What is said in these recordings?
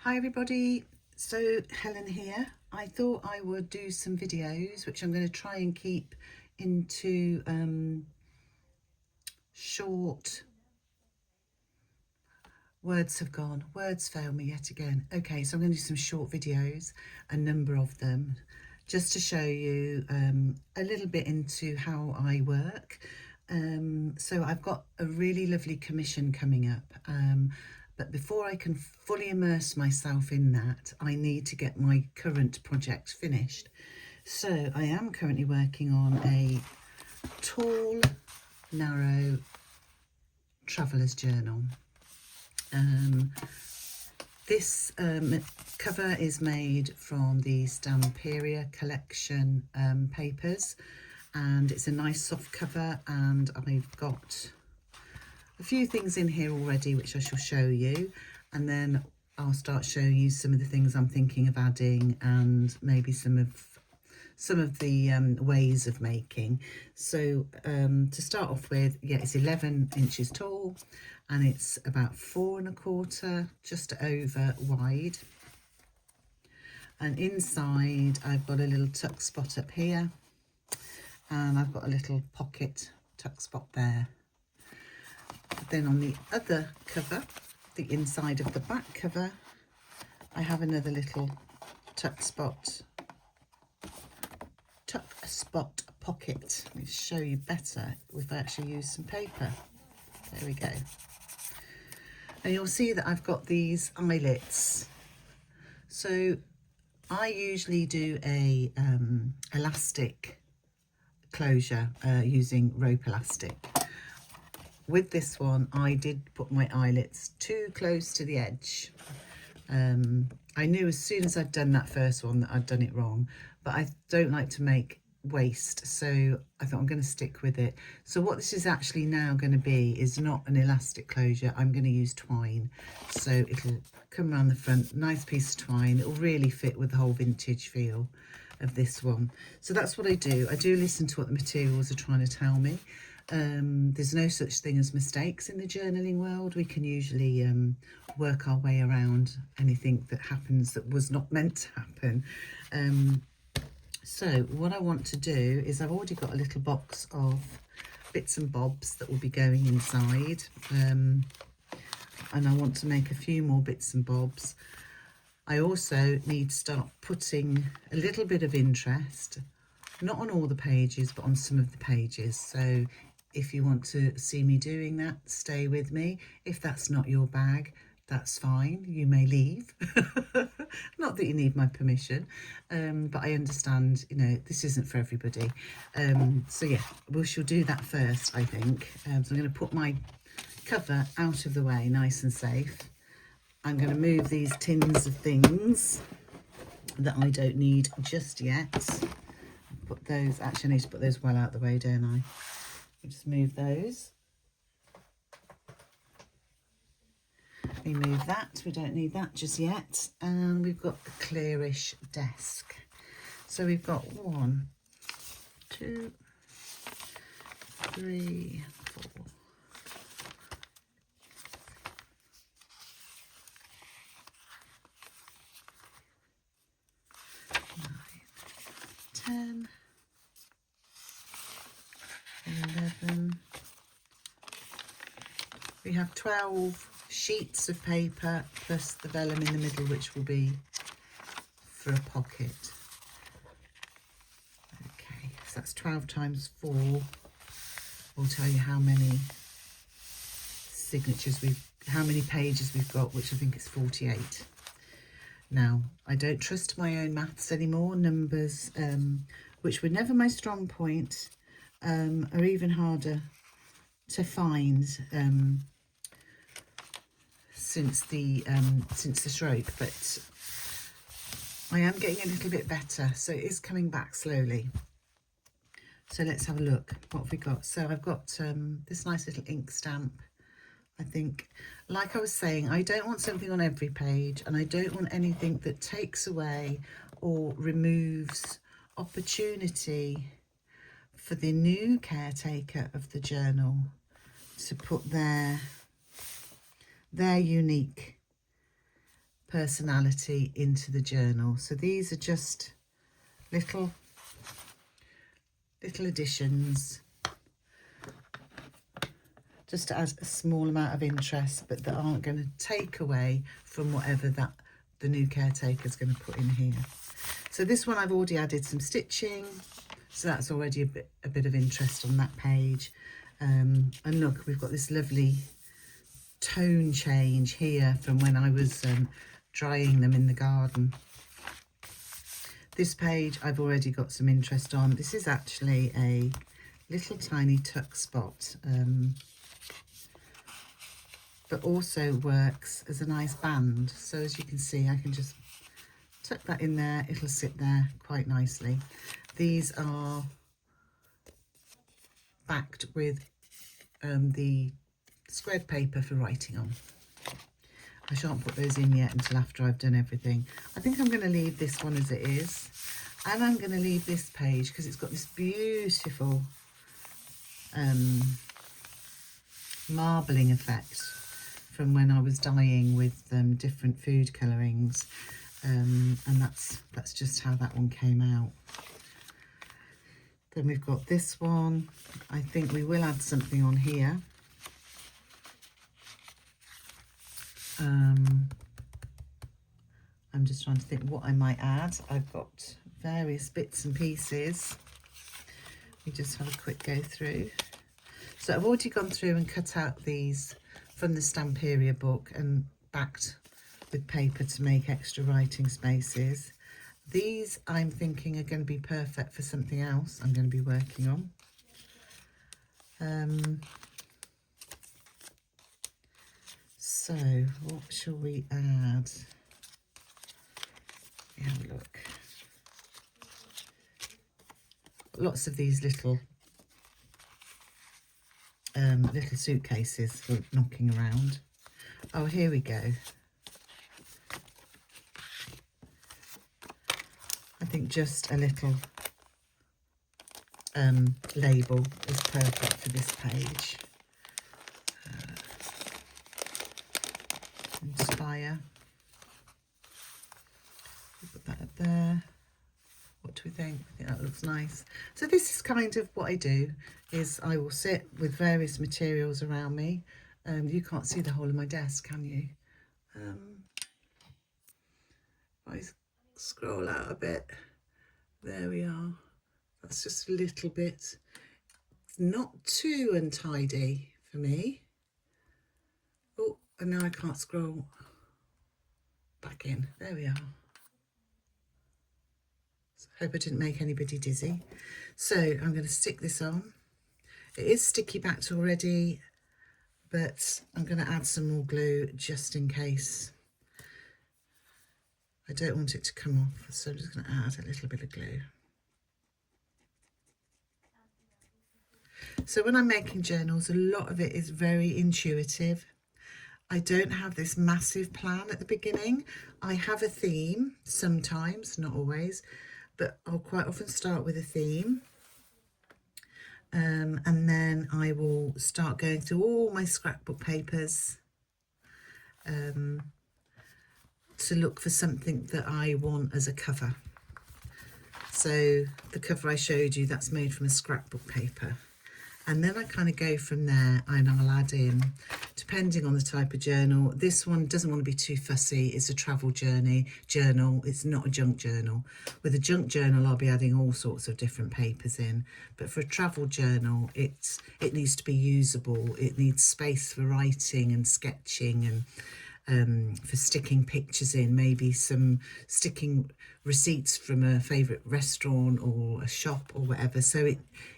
Hi everybody, so Helen here. I thought I would do some videos which I'm going to try and keep into short. Words fail me yet again. Okay, so I'm going to do some short videos, a number of them, just to show you a little bit into how I work. So I've got a really lovely commission coming up, but before I can fully immerse myself in that, I need to get my current project finished. So I am currently working on a tall, narrow traveller's journal. This cover is made from the Stamperia collection papers, and it's a nice soft cover, and I've got a few things in here already which I shall show you, and then I'll start showing you some of the things I'm thinking of adding and maybe some of the ways of making. So to start off with, yeah, it's 11 inches tall and it's about 4¼ just over wide, and inside I've got a little tuck spot up here, and I've got a little pocket tuck spot there. Then on the other cover, the inside of the back cover, I have another little tuck spot pocket. Let me show you better if I actually use some paper. There we go. And you'll see that I've got these eyelets. So I usually do a elastic closure using rope elastic. With this one, I did put my eyelets too close to the edge. I knew as soon as I'd done that first one that I'd done it wrong, but I don't like to make waste, so I thought I'm going to stick with it. So what this is actually now going to be is not an elastic closure. I'm going to use twine, so it'll come around the front, nice piece of twine. It'll really fit with the whole vintage feel of this one. So that's what I do. I do listen to what the materials are trying to tell me. There's no such thing as mistakes in the journaling world. We can usually work our way around anything that happens that was not meant to happen. So what I want to do is, I've already got a little box of bits and bobs that will be going inside, and I want to make a few more bits and bobs. I also need to start putting a little bit of interest, not on all the pages, but on some of the pages. So if you want to see me doing that, stay with me. If that's not your bag, that's fine, you may leave. Not that you need my permission, but I understand, you know, this isn't for everybody. So yeah, we shall do that first, I think. So I'm going to put my cover out of the way, nice and safe. I'm going to move these tins of things that I don't need just yet. Put those, actually I need to put those well out of the way, don't I? Just move those. Remove that, we don't need that just yet. And we've got a clearish desk. So we've got 1, 2, 3, 4. 10, 11. We have 12 sheets of paper plus the vellum in the middle, which will be for a pocket. Okay, so that's 12 times 4. Will tell you how many signatures how many pages we've got, which I think is 48. Now, I don't trust my own maths anymore. Numbers, which were never my strong point, are even harder to find since the stroke, but I am getting a little bit better, so it is coming back slowly. So let's have a look. What have we got? So I've got this nice little ink stamp. I think, like I was saying, I don't want something on every page, and I don't want anything that takes away or removes opportunity for the new caretaker of the journal to put their unique personality into the journal. So these are just little additions, just to add a small amount of interest, but that aren't going to take away from whatever that the new caretaker is going to put in here. So this one I've already added some stitching, so that's already a bit of interest on that page. And look, we've got this lovely tone change here from when I was drying them in the garden. This page I've already got some interest on. This is actually a little tiny tuck spot, but also works as a nice band. So as you can see, I can just tuck that in there, it'll sit there quite nicely. These are backed with the squared paper for writing on. I shan't put those in yet until after I've done everything. I think I'm going to leave this one as it is, and I'm going to leave this page because it's got this beautiful marbling effect from when I was dyeing with different food colourings, and that's just how that one came out. Then we've got this one. I think we will add something on here. I'm just trying to think what I might add. I've got various bits and pieces. Let me just have a quick go through. So I've already gone through and cut out these from the Stamperia book and backed with paper to make extra writing spaces. These I'm thinking are going to be perfect for something else I'm going to be working on. So what shall we add? Have a look. Lots of these little suitcases for knocking around. Oh, here we go. I think just a little label is perfect for this page. Inspire. Put that up there. What do we think? I think that looks nice. So this is kind of what I do, is I will sit with various materials around me. You can't see the whole of my desk, can you? If I scroll out a bit, there we are. That's just a little bit. It's not too untidy for me. Oh, and now I can't scroll back in. There we are. So I hope I didn't make anybody dizzy. So I'm going to stick this on. It is sticky backed already, but I'm going to add some more glue just in case. I don't want it to come off, so I'm just going to add a little bit of glue. So when I'm making journals, a lot of it is very intuitive. I don't have this massive plan at the beginning. I have a theme sometimes, not always, but I'll quite often start with a theme. And then I will start going through all my scrapbook papers to look for something that I want as a cover. So the cover I showed you, that's made from a scrapbook paper. And then I kind of go from there, and I'll add in, depending on the type of journal. This one doesn't want to be too fussy. It's a travel journal. It's not a junk journal. With a junk journal, I'll be adding all sorts of different papers in. But for a travel journal, it needs to be usable. It needs space for writing and sketching, and for sticking pictures in, maybe some sticking receipts from a favourite restaurant or a shop or whatever. So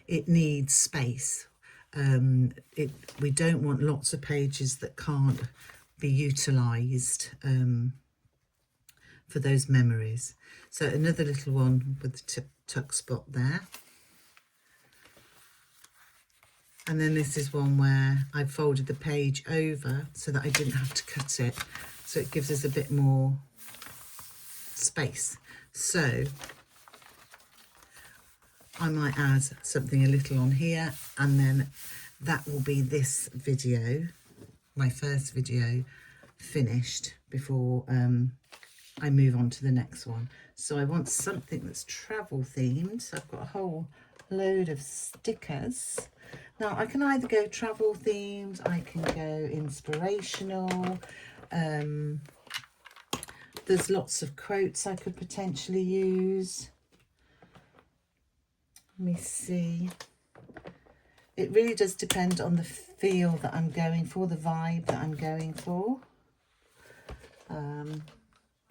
it needs space. We don't want lots of pages that can't be utilised for those memories. So another little one with the tuck spot there. And then this is one where I folded the page over so that I didn't have to cut it. So it gives us a bit more space. So I might add something a little on here, and then that will be this video, my first video, finished. before I move on to the next one. So I want something that's travel themed. So I've got a whole load of stickers. Now I can either go travel themed, I can go inspirational. There's lots of quotes I could potentially use. Let me see. It really does depend on the feel that I'm going for, the vibe that I'm going for.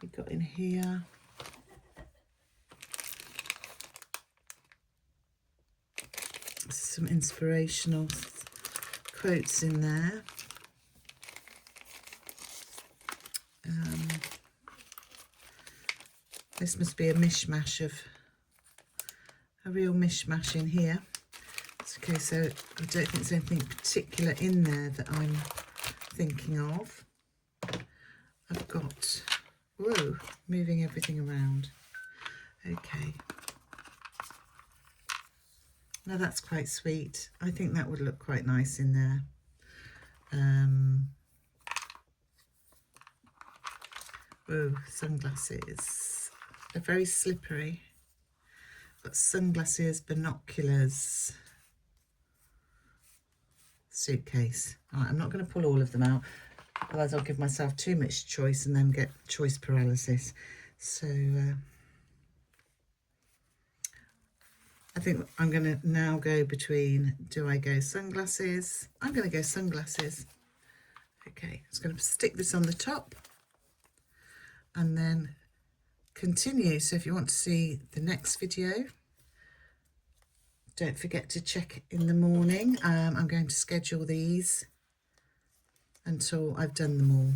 We've got in here. Some inspirational quotes in there. This must be a mishmash of, a real mishmash in here. Okay, so I don't think there's anything particular in there that I'm thinking of. I've got, whoa, moving everything around. Okay. Now that's quite sweet. I think that would look quite nice in there. Oh, sunglasses. They're very slippery. Got sunglasses, binoculars, suitcase. All right, I'm not going to pull all of them out, otherwise I'll give myself too much choice and then get choice paralysis. So I think I'm going to now go between, do I go sunglasses? I'm going to go sunglasses. Okay, I'm just going to stick this on the top and then continue. So if you want to see the next video, don't forget to check in the morning. I'm going to schedule these until I've done them all.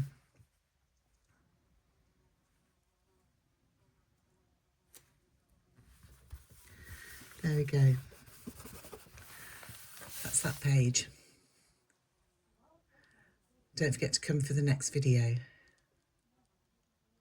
There we go. That's that page. Don't forget to come for the next video.